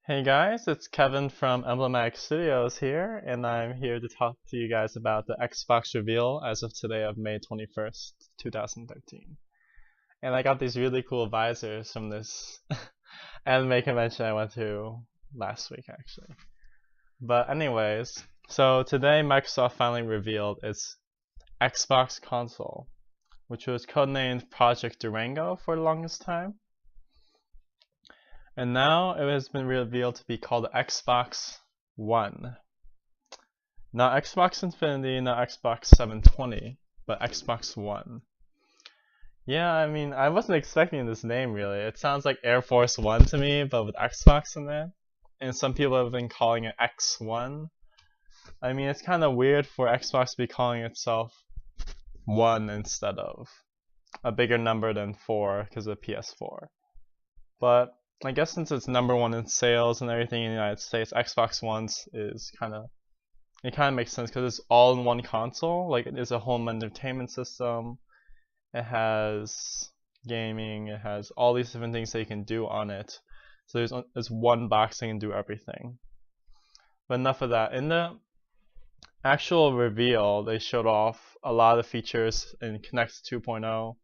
Hey guys, it's Kevin from Emblematic Studios here, and I'm here to talk to you guys about the Xbox reveal as of today of May 21st, 2013. And I got these really cool visors from this anime convention I went to last week actually. But anyways, so today Microsoft finally revealed its Xbox console, which was codenamed Project Durango for the longest time. And now it has been revealed to be called the Xbox One. Not Xbox Infinity, not Xbox 720, but Xbox One. Yeah, I mean, I wasn't expecting this name really. It sounds like Air Force One to me, but with Xbox in there. And some people have been calling it X1. I mean, it's kind of weird for Xbox to be calling itself One instead of a bigger number than 4 because of PS4. But I guess since it's #1 in sales and everything in the United States, Xbox One's is kind of makes sense because it's all in one console. Like it is a home entertainment system. It has gaming. It has all these different things that you can do on it. So there's one box that can do everything. But enough of that. In the actual reveal, they showed off a lot of features in Connect 2.0.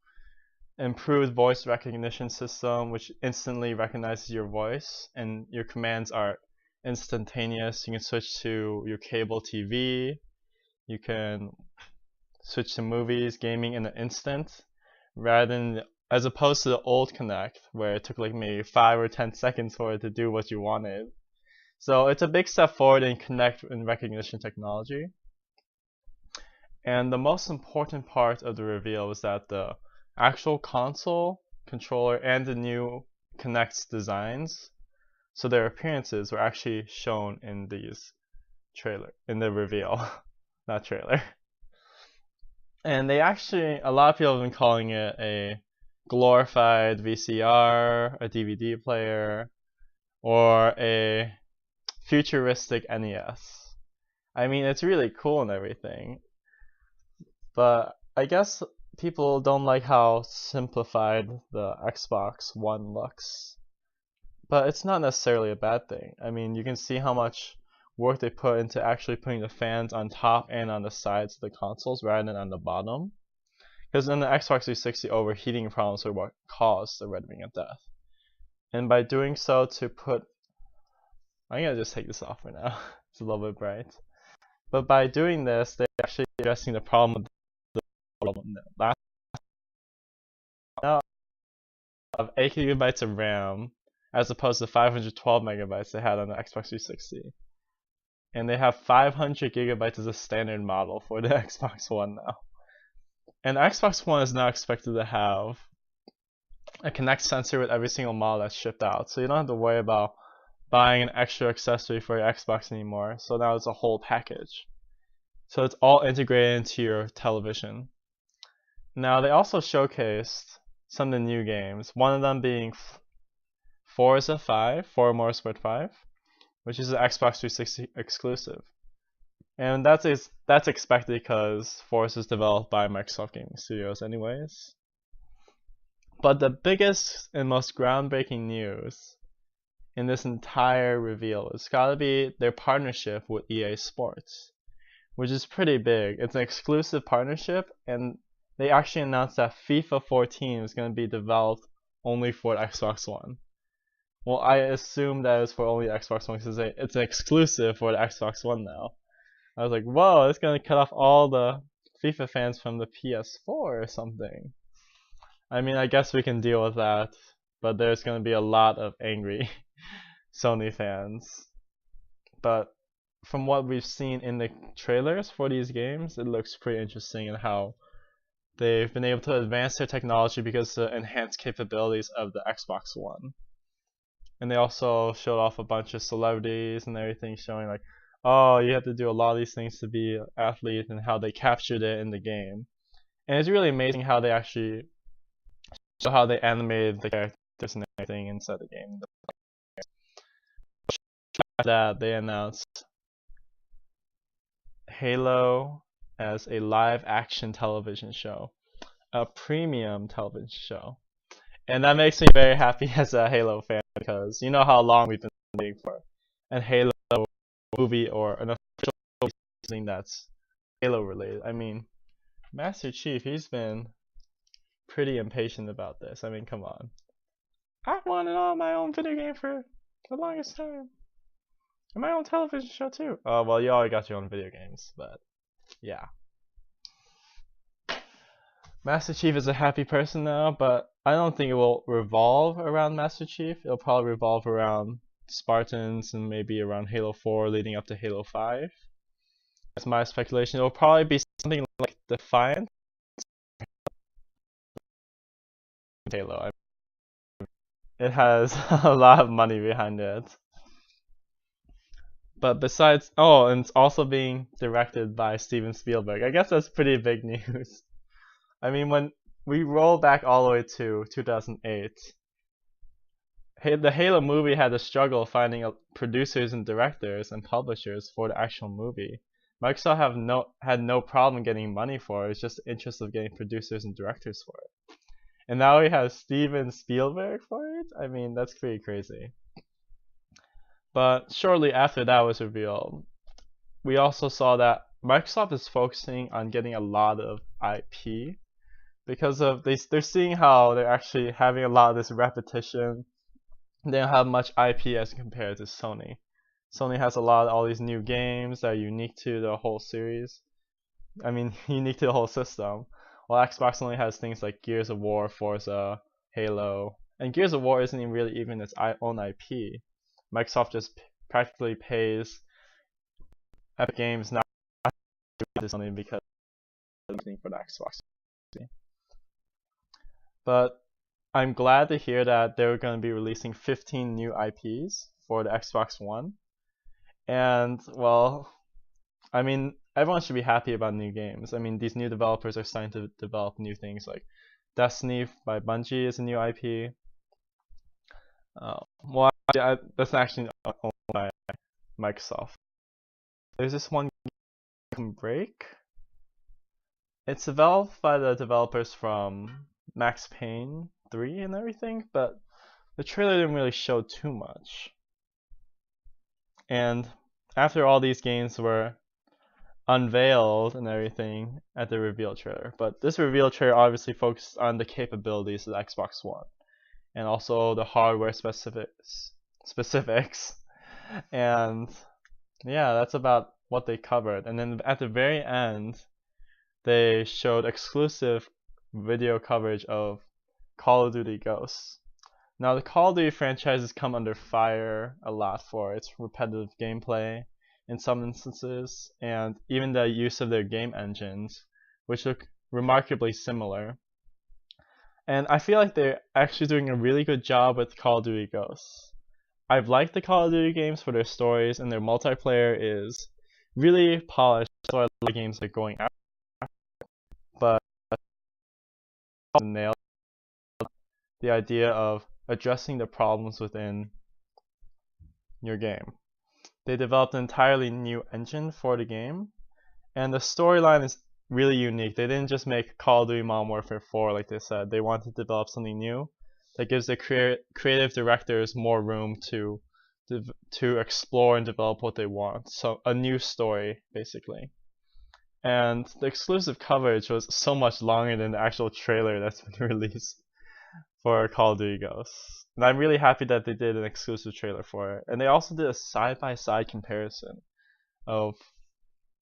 Improved voice recognition system, which instantly recognizes your voice, and your commands are instantaneous. You can switch to your cable TV, you can switch to movies, gaming in an instant, rather than as opposed to the old Connect, where it took like maybe 5 or 10 seconds for it to do what you wanted. So it's a big step forward in Connect and recognition technology. And the most important part of the reveal was that the actual console, controller, and the new Kinect's designs, so their appearances were actually shown in the reveal, not trailer. And they actually, a lot of people have been calling it a glorified VCR, a DVD player, or a futuristic NES. I mean, it's really cool and everything, but I guess people don't like how simplified the Xbox One looks. But it's not necessarily a bad thing. I mean, you can see how much work they put into actually putting the fans on top and on the sides of the consoles rather than on the bottom. Because in the Xbox 360, overheating problems are what caused the red ring of death. And by doing so I'm gonna just take this off for now. It's a little bit bright. But by doing this, they're actually addressing the problem last now of 8 gigabytes of RAM as opposed to 512 megabytes they had on the Xbox 360. And they have 500 gigabytes as a standard model for the Xbox One now. And the Xbox One is now expected to have a Kinect sensor with every single model that's shipped out. So you don't have to worry about buying an extra accessory for your Xbox anymore. So now it's a whole package. So it's all integrated into your television. Now they also showcased some of the new games, one of them being Forza Motorsport 5, which is an Xbox 360 exclusive. And that's expected because Forza is developed by Microsoft Gaming Studios anyways. But the biggest and most groundbreaking news in this entire reveal has gotta be their partnership with EA Sports, which is pretty big. It's an exclusive partnership, and they actually announced that FIFA 14 is going to be developed only for Xbox One. Well, I assume that is for only Xbox One because it's an exclusive for the Xbox One now. I was like, whoa, it's going to cut off all the FIFA fans from the PS4 or something. I mean, I guess we can deal with that, but there's going to be a lot of angry Sony fans. But from what we've seen in the trailers for these games, it looks pretty interesting in how they've been able to advance their technology because of the enhanced capabilities of the Xbox One. And they also showed off a bunch of celebrities and everything, showing like, oh, you have to do a lot of these things to be an athlete, and how they captured it in the game. And it's really amazing how they actually show how they animated the characters and everything inside the game. After that, they announced Halo as a live action television show, a premium television show. And that makes me very happy as a Halo fan because you know how long we've been waiting for. And Halo movie or an official thing that's Halo related. I mean, Master Chief, he's been pretty impatient about this. I mean, come on. I wanted on my own video game for the longest time. And my own television show too. Oh, well, you already got your own video games, but yeah. Master Chief is a happy person now, but I don't think it will revolve around Master Chief. It'll probably revolve around Spartans and maybe around Halo 4 leading up to Halo 5. That's my speculation. It'll probably be something like Defiant Halo. It has a lot of money behind it. But besides, oh, and it's also being directed by Steven Spielberg. I guess that's pretty big news. I mean, when we roll back all the way to 2008, the Halo movie had to struggle finding producers and directors and publishers for the actual movie. Microsoft had no problem getting money for it. It's just the interest of getting producers and directors for it. And now we have Steven Spielberg for it? I mean, that's pretty crazy. But shortly after that was revealed, we also saw that Microsoft is focusing on getting a lot of IP because of they're seeing how they're actually having a lot of this repetition. They don't have much IP as compared to Sony. Sony has a lot of all these new games that are unique to the whole series. I mean, unique to the whole system. While Xbox only has things like Gears of War, Forza, Halo, and Gears of War isn't really even its own IP. Microsoft just practically pays Epic Games not to do Sony because it's for the Xbox. But I'm glad to hear that they're going to be releasing 15 new IPs for the Xbox One. And, well, I mean, everyone should be happy about new games. I mean, these new developers are starting to develop new things like Destiny by Bungie is a new IP. Well, that's actually owned by Microsoft. There's this one game, Break. It's developed by the developers from Max Payne 3 and everything, but the trailer didn't really show too much. And after all these games were unveiled and everything at the reveal trailer, but this reveal trailer obviously focused on the capabilities of the Xbox One and also the hardware specifics. And yeah, that's about what they covered. And then at the very end, they showed exclusive video coverage of Call of Duty Ghosts. Now, the Call of Duty franchise has come under fire a lot for its repetitive gameplay in some instances, and even the use of their game engines, which look remarkably similar. And I feel like they're actually doing a really good job with Call of Duty Ghosts. I've liked the Call of Duty games for their stories, and their multiplayer is really polished, so I like games that are going out. But nailed the idea of addressing the problems within your game. They developed an entirely new engine for the game, and the storyline is really unique. They didn't just make Call of Duty Modern Warfare 4 like they said. They wanted to develop something new that gives the creative directors more room to explore and develop what they want. So a new story, basically. And the exclusive coverage was so much longer than the actual trailer that's been released for Call of Duty Ghosts. And I'm really happy that they did an exclusive trailer for it. And they also did a side-by-side comparison of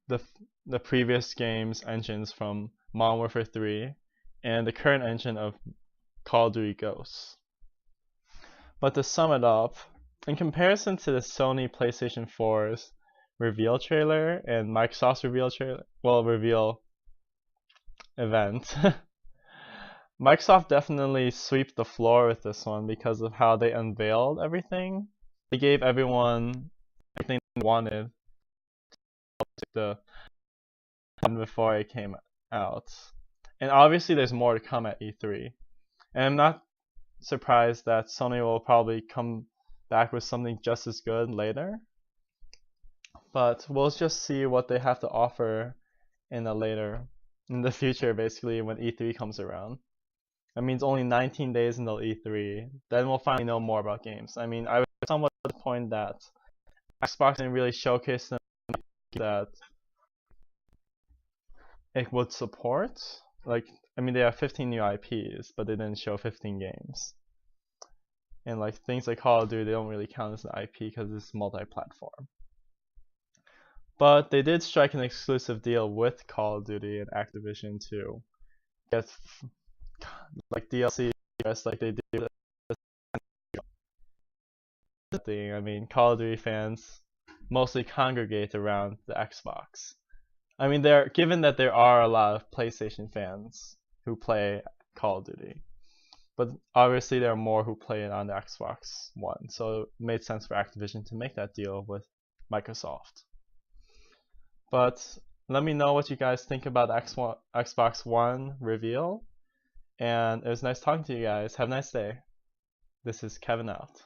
the previous game's engines from Modern Warfare 3 and the current engine of Call of Duty Ghosts. But to sum it up, in comparison to the Sony PlayStation 4's reveal trailer and Microsoft's reveal event, Microsoft definitely swept the floor with this one because of how they unveiled everything. They gave everyone everything they wanted before it came out. And obviously there's more to come at E3. And I'm not surprised that Sony will probably come back with something just as good later. But we'll just see what they have to offer in the future, basically, when E3 comes around. That means only 19 days until E3. Then we'll finally know more about games. I mean, I would somewhat the point that Xbox didn't really showcase them that it would support. Like, I mean, they have 15 new IPs, but they didn't show 15 games. And like things like Call of Duty, they don't really count as an IP because it's multi-platform. But they did strike an exclusive deal with Call of Duty and Activision to get like DLC, like they do. I mean, Call of Duty fans mostly congregate around the Xbox. I mean, given that there are a lot of PlayStation fans who play Call of Duty, but obviously there are more who play it on the Xbox One, so it made sense for Activision to make that deal with Microsoft. But let me know what you guys think about the Xbox One reveal, and it was nice talking to you guys. Have a nice day. This is Kevin out.